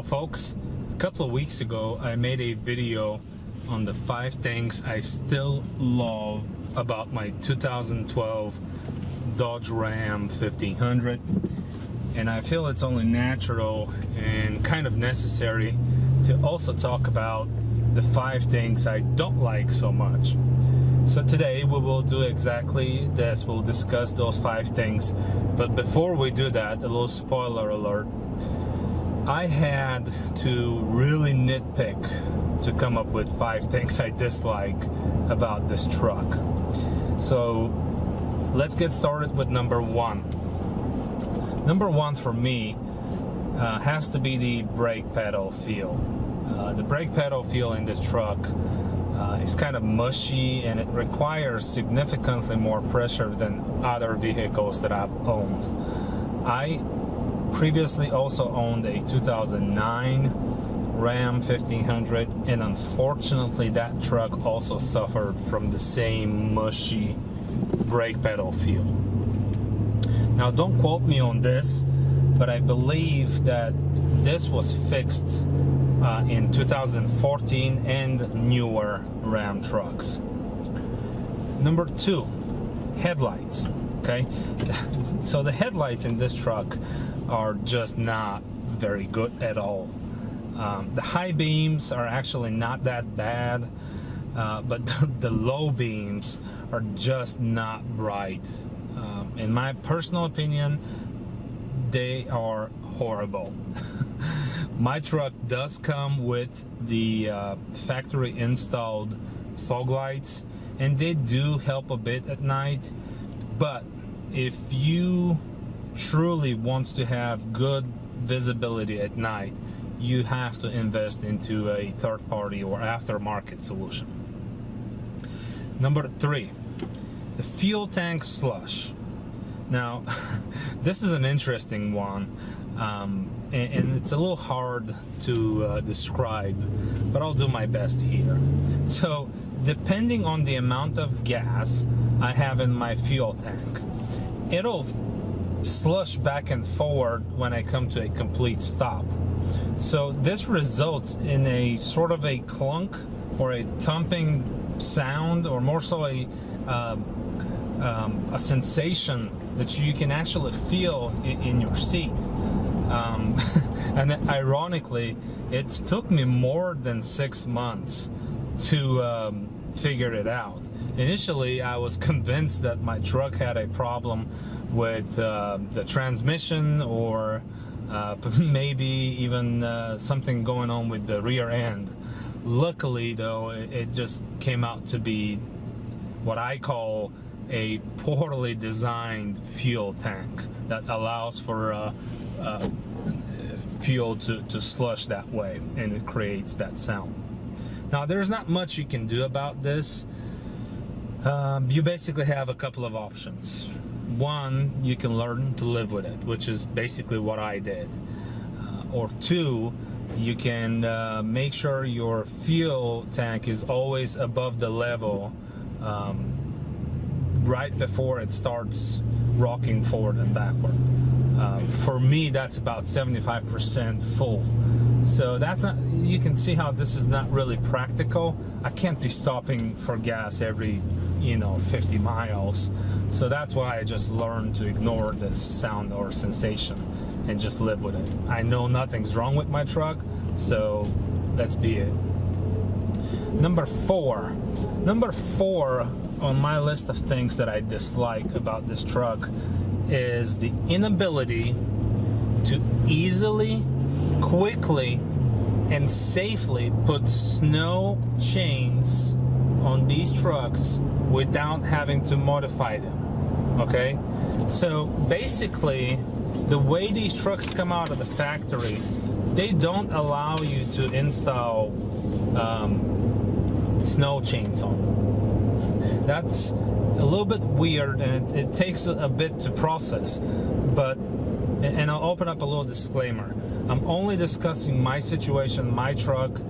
folks, a couple of weeks ago I made a video on the 5 things I still love about my 2012 Dodge Ram 1500, and I feel it's only natural and kind of necessary to also talk about the 5 things I don't like so much. So today we will do exactly this. We'll discuss those 5 things, but before we do that, a little spoiler alert. I had to really nitpick to come up with 5 things I dislike about this truck. So let's get started with number 1. Number 1 for me has to be the brake pedal feel. The brake pedal feel in this truck is kind of mushy, and it requires significantly more pressure than other vehicles that I've owned. I previously also owned a 2009 Ram 1500, and unfortunately that truck also suffered from the same mushy brake pedal feel. Now don't quote me on this, but I believe that this was fixed in 2014 and newer Ram trucks. Number 2, headlights. Okay, so the headlights in this truck are just not very good at all. The high beams are actually not that bad, but the low beams are just not bright. In my personal opinion, they are horrible. My truck does come with the factory installed fog lights, and they do help a bit at night, but if you truly want to have good visibility at night, you have to invest into a third-party or aftermarket solution. Number 3, the fuel tank slush. Now this is an interesting one, and it's a little hard to describe, but I'll do my best here. So depending on the amount of gas I have in my fuel tank, it'll slush back and forward when I come to a complete stop. So this results in a sort of a clunk or a thumping sound, or more so a sensation that you can actually feel in your seat. And ironically, it took me more than 6 months to figure it out. Initially, I was convinced that my truck had a problem with the transmission, or maybe even something going on with the rear end. Luckily, though, it just came out to be what I call a poorly designed fuel tank that allows for fuel to slush that way, and it creates that sound. Now there's not much you can do about this. You basically have a couple of options. One, you can learn to live with it, which is basically what I did. Or 2, you can make sure your fuel tank is always above the level right before it starts rocking forward and backward. For me, that's about 75% full. So that's not, you can see how this is not really practical. I can't be stopping for gas every 50 miles. So that's why I just learned to ignore this sound or sensation and just live with it. I know nothing's wrong with my truck, so let's be it. Number 4 on my list of things that I dislike about this truck is the inability to easily, quickly, and safely put snow chains on these trucks without having to modify them. Okay, so basically the way these trucks come out of the factory, they don't allow you to install snow chains on them. That's a little bit weird, and it takes a bit to process, but, and I'll open up a little disclaimer. I'm only discussing my situation, my truck,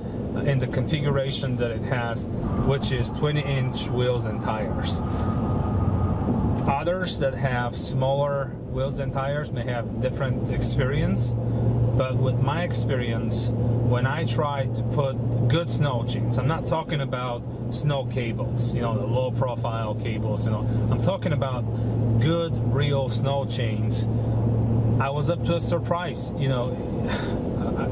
and the configuration that it has, which is 20-inch wheels and tires. Others that have smaller wheels and tires may have different experience, but with my experience, when I tried to put good snow chains, I'm not talking about snow cables, you know, the low profile cables, you know, I'm talking about good real snow chains, I was up to a surprise. You know,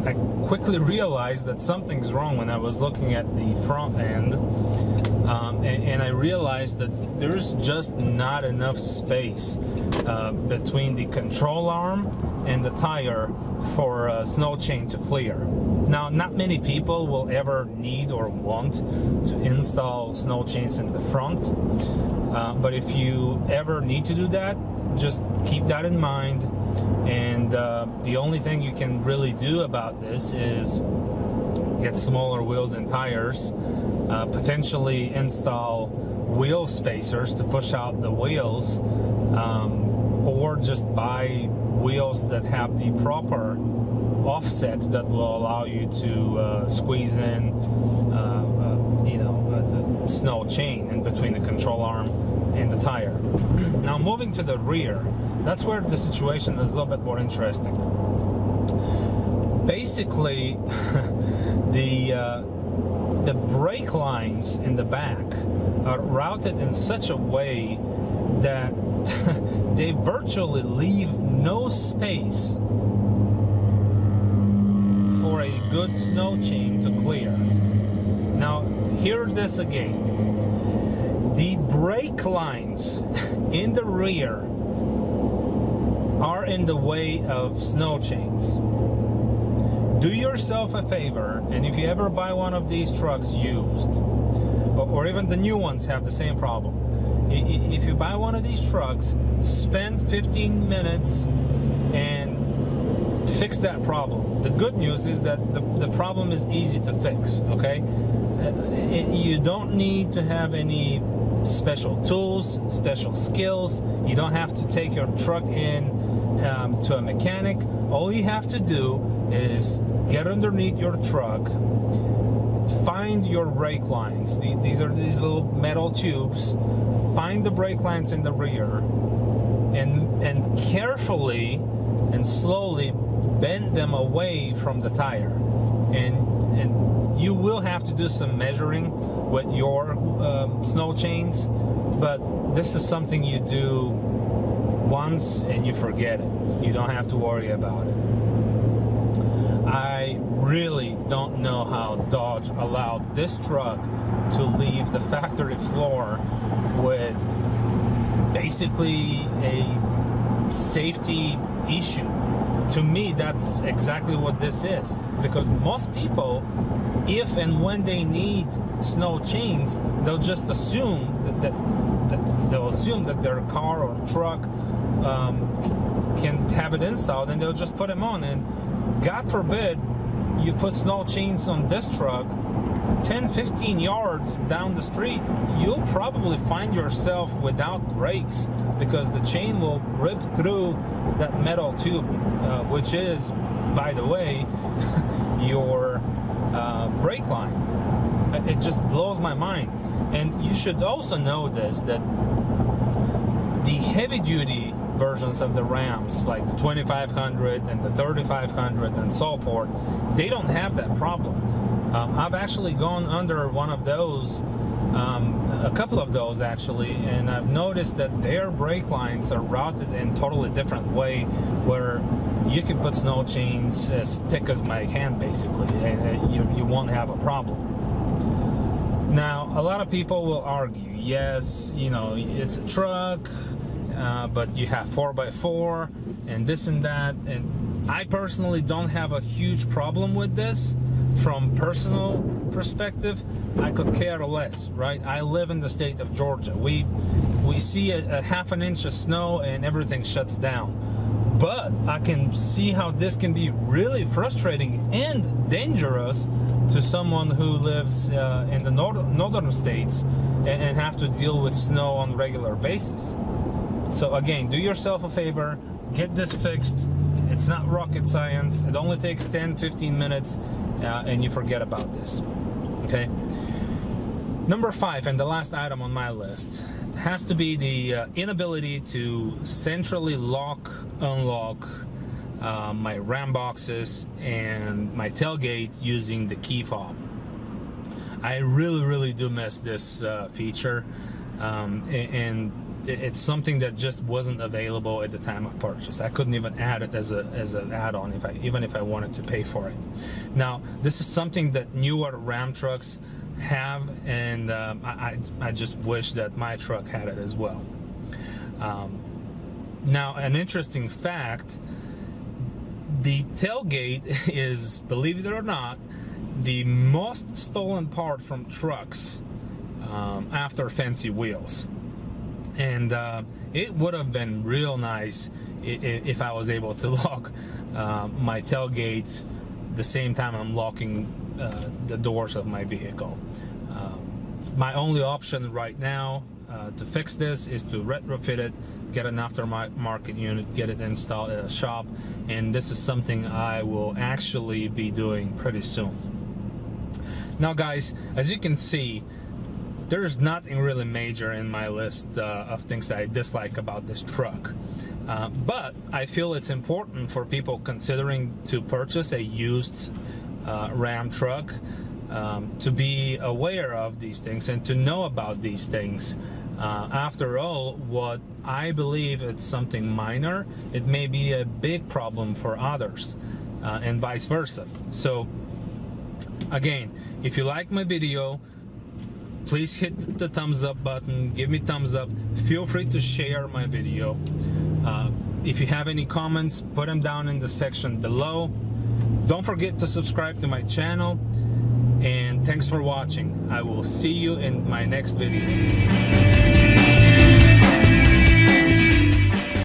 I quickly realized that something's wrong when I was looking at the front end, and I realized that there's just not enough space between the control arm and the tire for a snow chain to clear. Now, not many people will ever need or want to install snow chains in the front, but if you ever need to do that, just keep that in mind. And the only thing you can really do about this is get smaller wheels and tires, potentially install wheel spacers to push out the wheels, or just buy wheels that have the proper offset that will allow you to squeeze in you know, a snow chain in between the control arm and the tire. Now, moving to the rear, that's where the situation is a little bit more interesting. Basically, the brake lines in the back are routed in such a way that they virtually leave no space for a good snow chain to clear. Now, hear this again. The brake lines in the rear are in the way of snow chains. Do yourself a favor, and if you ever buy one of these trucks used, or even the new ones have the same problem, if you buy one of these trucks, spend 15 minutes and fix that problem. The good news is that the problem is easy to fix, okay? You don't need to have any special tools, special skills. You don't have to take your truck in to a mechanic. All you have to do is get underneath your truck, find your brake lines. These are these little metal tubes. Find the brake lines in the rear, and carefully and slowly bend them away from the tire. And you will have to do some measuring with your snow chains, but this is something you do once and you forget it. You don't have to worry about it. I really don't know how Dodge allowed this truck to leave the factory floor with basically a safety issue. To me, that's exactly what this is, because most people, if and when they need snow chains, they'll just assume that their car or truck can have it installed, and they'll just put them on. And God forbid you put snow chains on this truck 10-15 yards down the street, you'll probably find yourself without brakes, because the chain will rip through that metal tube, which is, by the way, your brake line. It just blows my mind. And you should also know this, that the heavy duty versions of the Rams, like the 2500 and the 3500 and so forth, they don't have that problem. I've actually gone under one of those, a couple of those actually, and I've noticed that their brake lines are routed in a totally different way, where you can put snow chains as thick as my hand basically, and you won't have a problem. Now, a lot of people will argue, yes, you know, it's a truck, but you have 4x4 and this and that, and I personally don't have a huge problem with this. From personal perspective, I could care less, right? I live in the state of Georgia. We see a half an inch of snow and everything shuts down. But I can see how this can be really frustrating and dangerous to someone who lives in the northern states and have to deal with snow on a regular basis. So again, do yourself a favor, get this fixed. It's not rocket science. It only takes 10-15 minutes, and you forget about this. Okay. Number 5, and the last item on my list, has to be the inability to centrally lock, unlock my ram boxes, and my tailgate using the key fob. I really do miss this feature, and it's something that just wasn't available at the time of purchase. I couldn't even add it as an add-on even if I wanted to pay for it. Now this is something that newer Ram trucks have, and I just wish that my truck had it as well. Now, an interesting fact, the tailgate is, believe it or not, the most stolen part from trucks after fancy wheels. And it would have been real nice if I was able to lock my tailgate the same time I'm locking the doors of my vehicle. My only option right now to fix this is to retrofit it, get an aftermarket unit, get it installed at a shop, and this is something I will actually be doing pretty soon. Now guys, as you can see, there's nothing really major in my list of things that I dislike about this truck, but I feel it's important for people considering to purchase a used Ram truck to be aware of these things and to know about these things. After all, what I believe it's something minor, it may be a big problem for others, and vice versa. So again, if you like my video, please hit the thumbs up button, give me thumbs up, feel free to share my video. If you have any comments, put them down in the section below. Don't forget to subscribe to my channel, and thanks for watching. I will see you in my next video.